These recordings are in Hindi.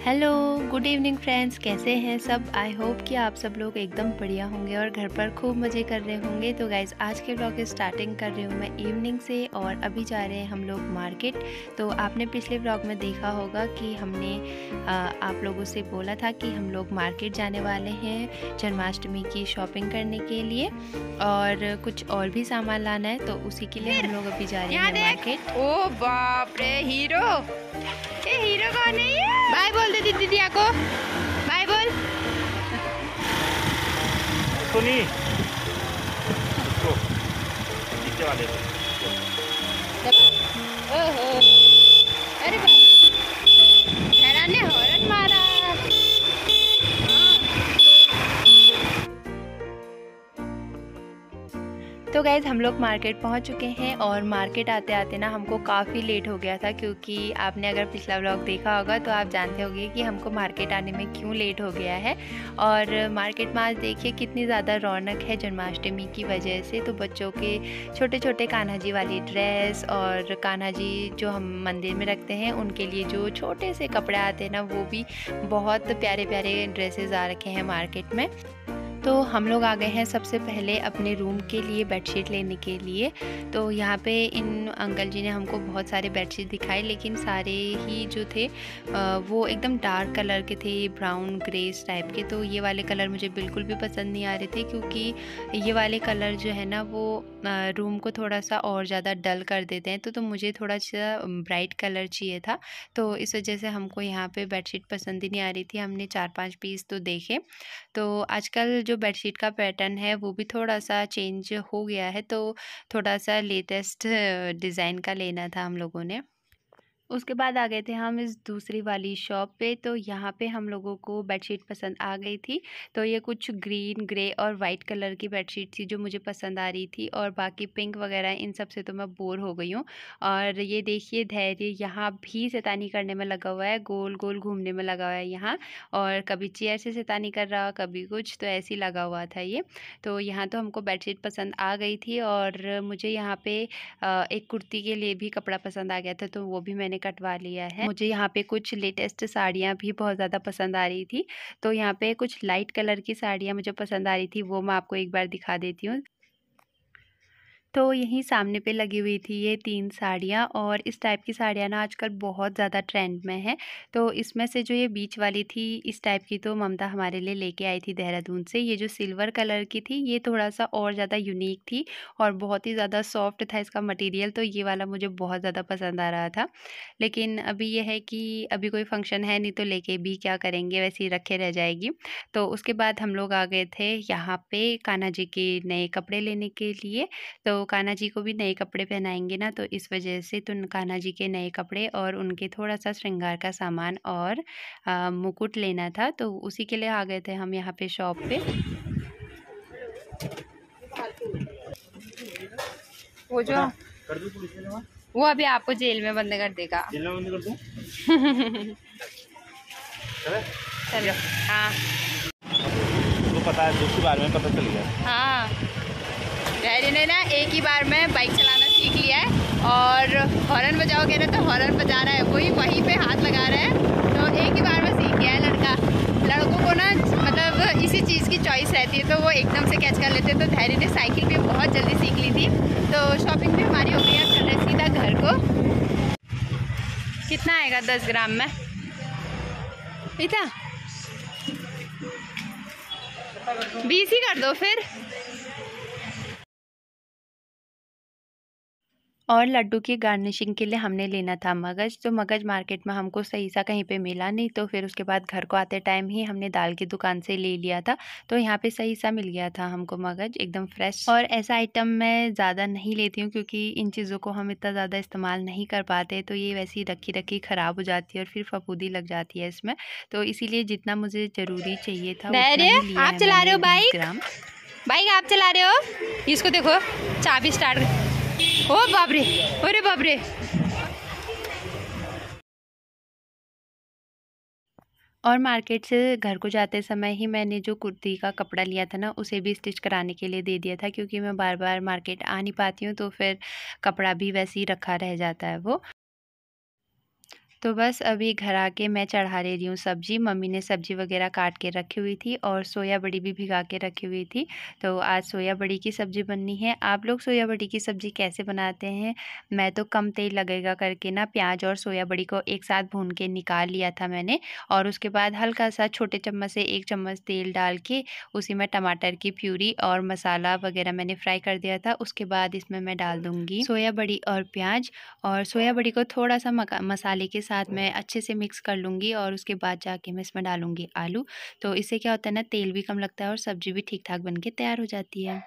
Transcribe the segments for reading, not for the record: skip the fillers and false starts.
हेलो, गुड इवनिंग फ्रेंड्स, कैसे हैं सब। आई होप कि आप सब लोग एकदम बढ़िया होंगे और घर पर खूब मज़े कर रहे होंगे। तो गाइज़, आज के व्लॉग की स्टार्टिंग कर रही हूँ मैं इवनिंग से और अभी जा रहे हैं हम लोग मार्केट। तो आपने पिछले व्लॉग में देखा होगा कि हमने आप लोगों से बोला था कि हम लोग मार्केट जाने वाले हैं जन्माष्टमी की शॉपिंग करने के लिए और कुछ और भी सामान लाना है। तो उसी के लिए हम लोग अभी जा रहे हैं मार्केट। ओ बाप रे, हीरो! ये हीरो कौन है ये? बाय बोल दे दीदिया को, बाय बोल। सुनी इसको नीचे वाले को। ओहो, अरे बाप, हैरान ने हॉर्न मारा। तो गाइज़, हम लोग मार्केट पहुंच चुके हैं और मार्केट आते आते ना हमको काफ़ी लेट हो गया था, क्योंकि आपने अगर पिछला व्लॉग देखा होगा तो आप जानते होंगे कि हमको मार्केट आने में क्यों लेट हो गया है। और मार्केट में आज देखिए कितनी ज़्यादा रौनक है जन्माष्टमी की वजह से। तो बच्चों के छोटे छोटे कान्हा जी वाली ड्रेस और कान्हा जी जो हम मंदिर में रखते हैं उनके लिए जो छोटे से कपड़े आते हैं ना, वो भी बहुत प्यारे प्यारे ड्रेसेस आ रखे हैं मार्केट में। तो हम लोग आ गए हैं सबसे पहले अपने रूम के लिए बेडशीट लेने के लिए। तो यहाँ पे इन अंकल जी ने हमको बहुत सारे बेडशीट दिखाए, लेकिन सारे ही जो थे वो एकदम डार्क कलर के थे, ब्राउन ग्रेस टाइप के। तो ये वाले कलर मुझे बिल्कुल भी पसंद नहीं आ रहे थे, क्योंकि ये वाले कलर जो है ना वो रूम को थोड़ा सा और ज़्यादा डल कर देते हैं। तो मुझे थोड़ा सा ब्राइट कलर चाहिए था। तो इस वजह से हमको यहाँ पे बेडशीट पसंद ही नहीं आ रही थी। हमने 4-5 पीस तो देखे। तो आजकल जो बेडशीट का पैटर्न है वो भी थोड़ा सा चेंज हो गया है, तो थोड़ा सा लेटेस्ट डिज़ाइन का लेना था हम लोगों ने। उसके बाद आ गए थे हम इस दूसरी वाली शॉप पे। तो यहाँ पे हम लोगों को बेडशीट पसंद आ गई थी। तो ये कुछ ग्रीन, ग्रे और वाइट कलर की बेडशीट थी जो मुझे पसंद आ रही थी, और बाकी पिंक वगैरह इन सब से तो मैं बोर हो गई हूँ। और ये देखिए धैर्य यहाँ भी शैतानी करने में लगा हुआ है, गोल गोल घूमने में लगा हुआ है यहाँ, और कभी चेयर से शैतानी कर रहा, कभी कुछ, तो ऐसे ही लगा हुआ था ये। तो यहाँ तो हमको बेडशीट पसंद आ गई थी, और मुझे यहाँ पे एक कुर्ती के लिए भी कपड़ा पसंद आ गया था, तो वो भी मैंने कटवा लिया है। मुझे यहाँ पे कुछ लेटेस्ट साड़ियाँ भी बहुत ज़्यादा पसंद आ रही थी। तो यहाँ पे कुछ लाइट कलर की साड़ियाँ मुझे पसंद आ रही थी, वो मैं आपको एक बार दिखा देती हूँ। तो यहीं सामने पे लगी हुई थी ये 3 साड़ियाँ, और इस टाइप की साड़ियाँ ना आजकल बहुत ज़्यादा ट्रेंड में है। तो इसमें से जो ये बीच वाली थी इस टाइप की, तो ममता हमारे लिए लेके आई थी देहरादून से। ये जो सिल्वर कलर की थी ये थोड़ा सा और ज़्यादा यूनिक थी और बहुत ही ज़्यादा सॉफ्ट था इसका मटेरियल। तो ये वाला मुझे बहुत ज़्यादा पसंद आ रहा था। लेकिन अभी ये है कि अभी कोई फंक्शन है नहीं, तो लेके भी क्या करेंगे, वैसे ही रखे रह जाएगी। तो उसके बाद हम लोग आ गए थे यहाँ पे कान्हा जी के नए कपड़े लेने के लिए। तो कान्हा जी को भी नए कपड़े पहनाएंगे ना, तो इस वजह से तो कान्हा जी के नए कपड़े और उनके थोड़ा सा श्रृंगार का सामान और मुकुट लेना था। तो उसी के लिए आ गए थे हम यहाँ पे शॉप पे। वो जो कर दूं पुलिस में जमा? वो अभी आपको जेल में बंद कर देगा। जेल में बंद कर दूं? चलो, हाँ तो पता है, दूसरी बार में पता चल गया। हाँ, डैडी ने ना एक ही बार में बाइक चलाना सीख लिया है, और हॉर्न बजाओगे ना तो हॉर्न बजा रहा है, वही वहीं पे हाथ लगा रहा है। तो एक ही बार में सीख गया है लड़का। लड़कों को ना मतलब इसी चीज़ की चॉइस रहती है, तो वो एकदम से कैच कर लेते हैं। तो धैर्य ने साइकिल भी बहुत जल्दी सीख ली थी। तो शॉपिंग भी हमारी हो गई है, चल रहे सीधा घर को। कितना आएगा 10 ग्राम में? इतना 20 ही कर दो फिर। और लड्डू की गार्निशिंग के लिए हमने लेना था मगज। तो मगज मार्केट में हमको सही सा कहीं पे मिला नहीं, तो फिर उसके बाद घर को आते टाइम ही हमने दाल की दुकान से ले लिया था। तो यहाँ पे सही सा मिल गया था हमको मगज, एकदम फ्रेश। और ऐसा आइटम मैं ज़्यादा नहीं लेती हूँ, क्योंकि इन चीज़ों को हम इतना ज़्यादा इस्तेमाल नहीं कर पाते। तो ये वैसे ही रखी रखी ख़राब हो जाती है और फिर फफूंदी लग जाती है इसमें। तो इसीलिए जितना मुझे ज़रूरी चाहिए था उतना ही लिया आप है चला रहे हो मैंने, 20 बाइक? ग्राम। बाइक आप चला रहे हो? इसको देखो, चाबी स्टार्ट। ओ बाप रे, अरे बाप रे। और मार्केट से घर को जाते समय ही मैंने जो कुर्ती का कपड़ा लिया था ना, उसे भी स्टिच कराने के लिए दे दिया था, क्योंकि मैं बार बार मार्केट आ नहीं पाती हूँ, तो फिर कपड़ा भी वैसे ही रखा रह जाता है वो। तो बस अभी घर आके मैं चढ़ा ले रही हूँ सब्ज़ी। मम्मी ने सब्ज़ी वग़ैरह काट के रखी हुई थी और सोया बड़ी भी भिगा के रखी हुई थी। तो आज सोया बड़ी की सब्ज़ी बननी है। आप लोग सोया बड़ी की सब्ज़ी कैसे बनाते हैं? मैं तो कम तेल लगेगा करके ना प्याज और सोया बड़ी को एक साथ भून के निकाल लिया था मैंने, और उसके बाद हल्का-सा छोटे चम्मच से 1 चम्मच तेल डाल के उसी में टमाटर की प्यूरी और मसाला वग़ैरह मैंने फ्राई कर दिया था। उसके बाद इसमें मैं डाल दूँगी सोया बड़ी और प्याज, और सोया बड़ी को थोड़ा-सा मसाले के साथ मैं अच्छे से मिक्स कर लूँगी, और उसके बाद जाके मैं इसमें डालूँगी आलू। तो इससे क्या होता है ना, तेल भी कम लगता है और सब्ज़ी भी ठीक-ठाक बन के तैयार हो जाती है।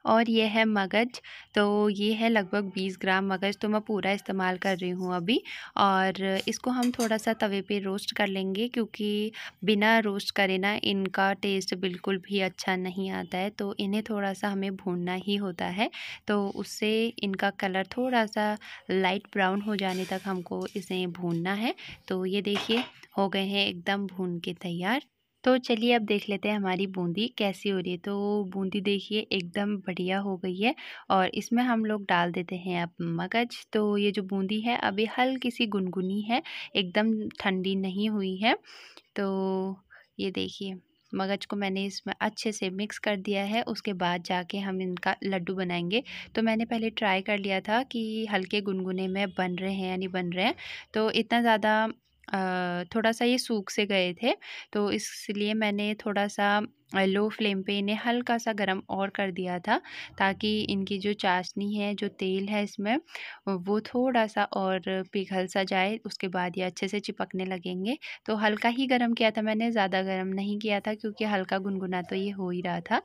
और ये है मगज, तो ये है लगभग 20 ग्राम मगज, तो मैं पूरा इस्तेमाल कर रही हूँ अभी। और इसको हम थोड़ा-सा तवे पे रोस्ट कर लेंगे, क्योंकि बिना रोस्ट करे ना इनका टेस्ट बिल्कुल भी अच्छा नहीं आता है। तो इन्हें थोड़ा-सा हमें भूनना ही होता है, तो उससे इनका कलर थोड़ा-सा लाइट ब्राउन हो जाने तक हमको इसे भूनना है। तो ये देखिए हो गए हैं एकदम भून के तैयार। तो चलिए अब देख लेते हैं हमारी बूंदी कैसी हो रही है। तो बूंदी देखिए एकदम बढ़िया हो गई है, और इसमें हम लोग डाल देते हैं अब मगज। तो ये जो बूंदी है अभी हल्की सी गुनगुनी है, एकदम ठंडी नहीं हुई है। तो ये देखिए मगज को मैंने इसमें अच्छे से मिक्स कर दिया है। उसके बाद जाके हम इनका लड्डू बनाएंगे। तो मैंने पहले ट्राई कर लिया था कि हल्के गुनगुने में बन रहे हैं या नहीं बन रहे हैं, तो इतना ज़्यादा थोड़ा-सा ये सूख से गए थे, तो इसलिए मैंने थोड़ा-सा लो फ्लेम पे इन्हें हल्का-सा गरम और कर दिया था, ताकि इनकी जो चाशनी है, जो तेल है इसमें, वो थोड़ा-सा और पिघल सा जाए। उसके बाद ये अच्छे से चिपकने लगेंगे। तो हल्का ही गरम किया था मैंने, ज़्यादा गरम नहीं किया था, क्योंकि हल्का गुनगुना तो ये हो ही रहा था।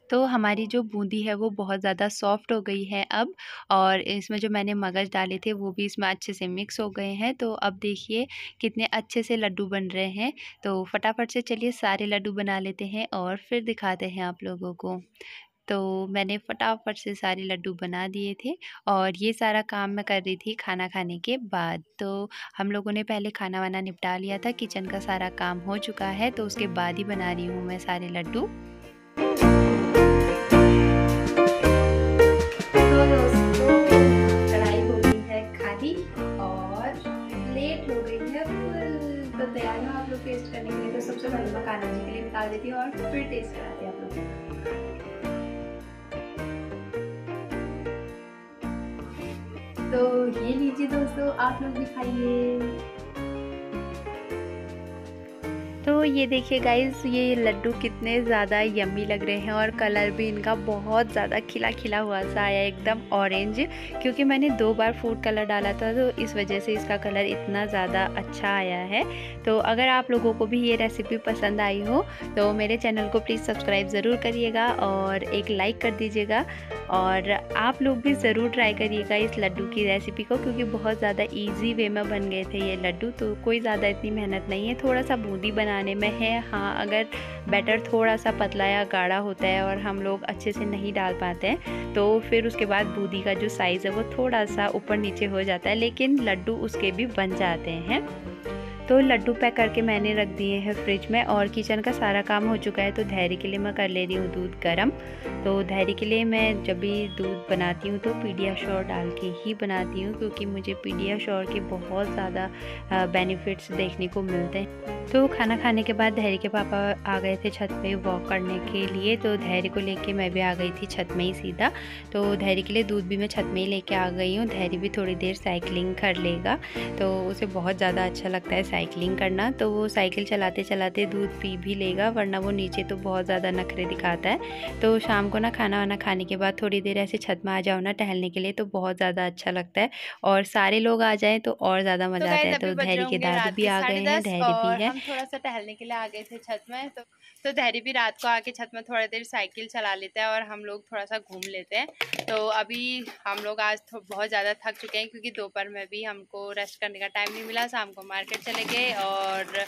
तो हमारी जो बूंदी है वो बहुत ज़्यादा सॉफ्ट हो गई है अब, और इसमें जो मैंने मगज डाले थे वो भी इसमें अच्छे से मिक्स हो गए हैं। तो अब देखिए कितने अच्छे से लड्डू बन रहे हैं। तो फटाफट से चलिए सारे लड्डू बना लेते हैं और फिर दिखाते हैं आप लोगों को। तो मैंने फटाफट से सारे लड्डू बना दिए थे, और ये सारा काम मैं कर रही थी खाना खाने के बाद। तो हम लोगों ने पहले खाना-वाना निपटा लिया था, किचन का सारा काम हो चुका है, तो उसके बाद ही बना रही हूँ मैं सारे लड्डू। तो दोस्तों कढ़ाई हो गई है खाली और प्लेट हो गई है फुल। तो तैयार हो आप लोग टेस्ट करने के लिए। तो सबसे पहले मैं कान्हा जी के लिए निकाल देती हूँ और फिर टेस्ट कराती हूँ आप लोग को। तो ये लीजिए दोस्तों, आप लोग भी खाइए। तो ये देखिए गाइज़, ये लड्डू कितने ज़्यादा यम्मी लग रहे हैं, और कलर भी इनका बहुत ज़्यादा खिला-खिला हुआ सा आया, एकदम ऑरेंज, क्योंकि मैंने 2 बार फूड कलर डाला था, तो इस वजह से इसका कलर इतना ज़्यादा अच्छा आया है। तो अगर आप लोगों को भी ये रेसिपी पसंद आई हो तो मेरे चैनल को प्लीज़ सब्सक्राइब ज़रूर करिएगा और एक लाइक कर दीजिएगा, और आप लोग भी ज़रूर ट्राई करिएगा इस लड्डू की रेसिपी को, क्योंकि बहुत ज़्यादा ईज़ी वे में बन गए थे ये लड्डू। तो कोई ज़्यादा इतनी मेहनत नहीं है, थोड़ा सा बूंदी बनाने में है। हाँ, अगर बैटर थोड़ा सा पतला या गाढ़ा होता है और हम लोग अच्छे से नहीं डाल पाते हैं, तो फिर उसके बाद बूंदी का जो साइज़ है वो थोड़ा सा ऊपर नीचे हो जाता है, लेकिन लड्डू उसके भी बन जाते हैं। तो लड्डू पैक करके मैंने रख दिए हैं फ्रिज में, और किचन का सारा काम हो चुका है। तो धैर्य के लिए मैं कर ले रही हूँ दूध गरम। तो धैर्य के लिए मैं जब भी दूध बनाती हूँ तो पीडियाश्योर डाल के ही बनाती हूँ, क्योंकि मुझे पीडियाश्योर के बहुत ज़्यादा बेनिफिट्स देखने को मिलते हैं। तो खाना खाने के बाद धैर्य के पापा आ गए थे छत पे वॉक करने के लिए, तो धैर्य को लेके मैं भी आ गई थी छत में ही सीधा। तो धैर्य के लिए दूध भी मैं छत में ही लेके आ गई हूँ। धैर्य भी थोड़ी देर साइकिलिंग कर लेगा, तो उसे बहुत ज़्यादा अच्छा लगता है साइकिलिंग करना, तो वो साइकिल चलाते चलाते दूध पी भी लेगा, वरना वो नीचे तो बहुत ज़्यादा नखरे दिखाता है। तो शाम को ना खाना वाना खाने के बाद थोड़ी देर ऐसे छत में आ जाओ ना टहलने के लिए, तो बहुत ज़्यादा अच्छा लगता है, और सारे लोग आ जाएं तो और ज़्यादा मज़ा आता है। तो धैर्य के दादू भी आ गए हैं, धैर्य भी है। हम थोड़ा सा टहलने के लिए आ गए थे छत में, तो धैर्य भी रात को आके छत में थोड़ा देर साइकिल चला लेता है और हम लोग थोड़ा सा घूम लेते हैं। तो अभी हम लोग आज बहुत ज़्यादा थक चुके हैं, क्योंकि दोपहर में भी हमको रेस्ट करने का टाइम नहीं मिला। शाम को मार्केट चले गए और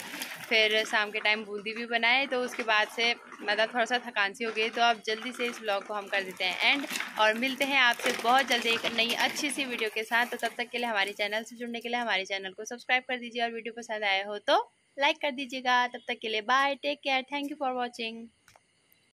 फिर शाम के टाइम बूंदी भी बनाए, तो उसके बाद से मतलब थोड़ा सा थकान सी हो गई। तो अब जल्दी से इस व्लॉग को हम कर देते हैं एंड, और मिलते हैं आपसे बहुत जल्दी एक नई अच्छी सी वीडियो के साथ। तो तब तक के लिए हमारे चैनल से जुड़ने के लिए हमारे चैनल को सब्सक्राइब कर दीजिए, और वीडियो पसंद आया हो तो लाइक कर दीजिएगा। तब तक के लिए bye, take care, thank you for watching.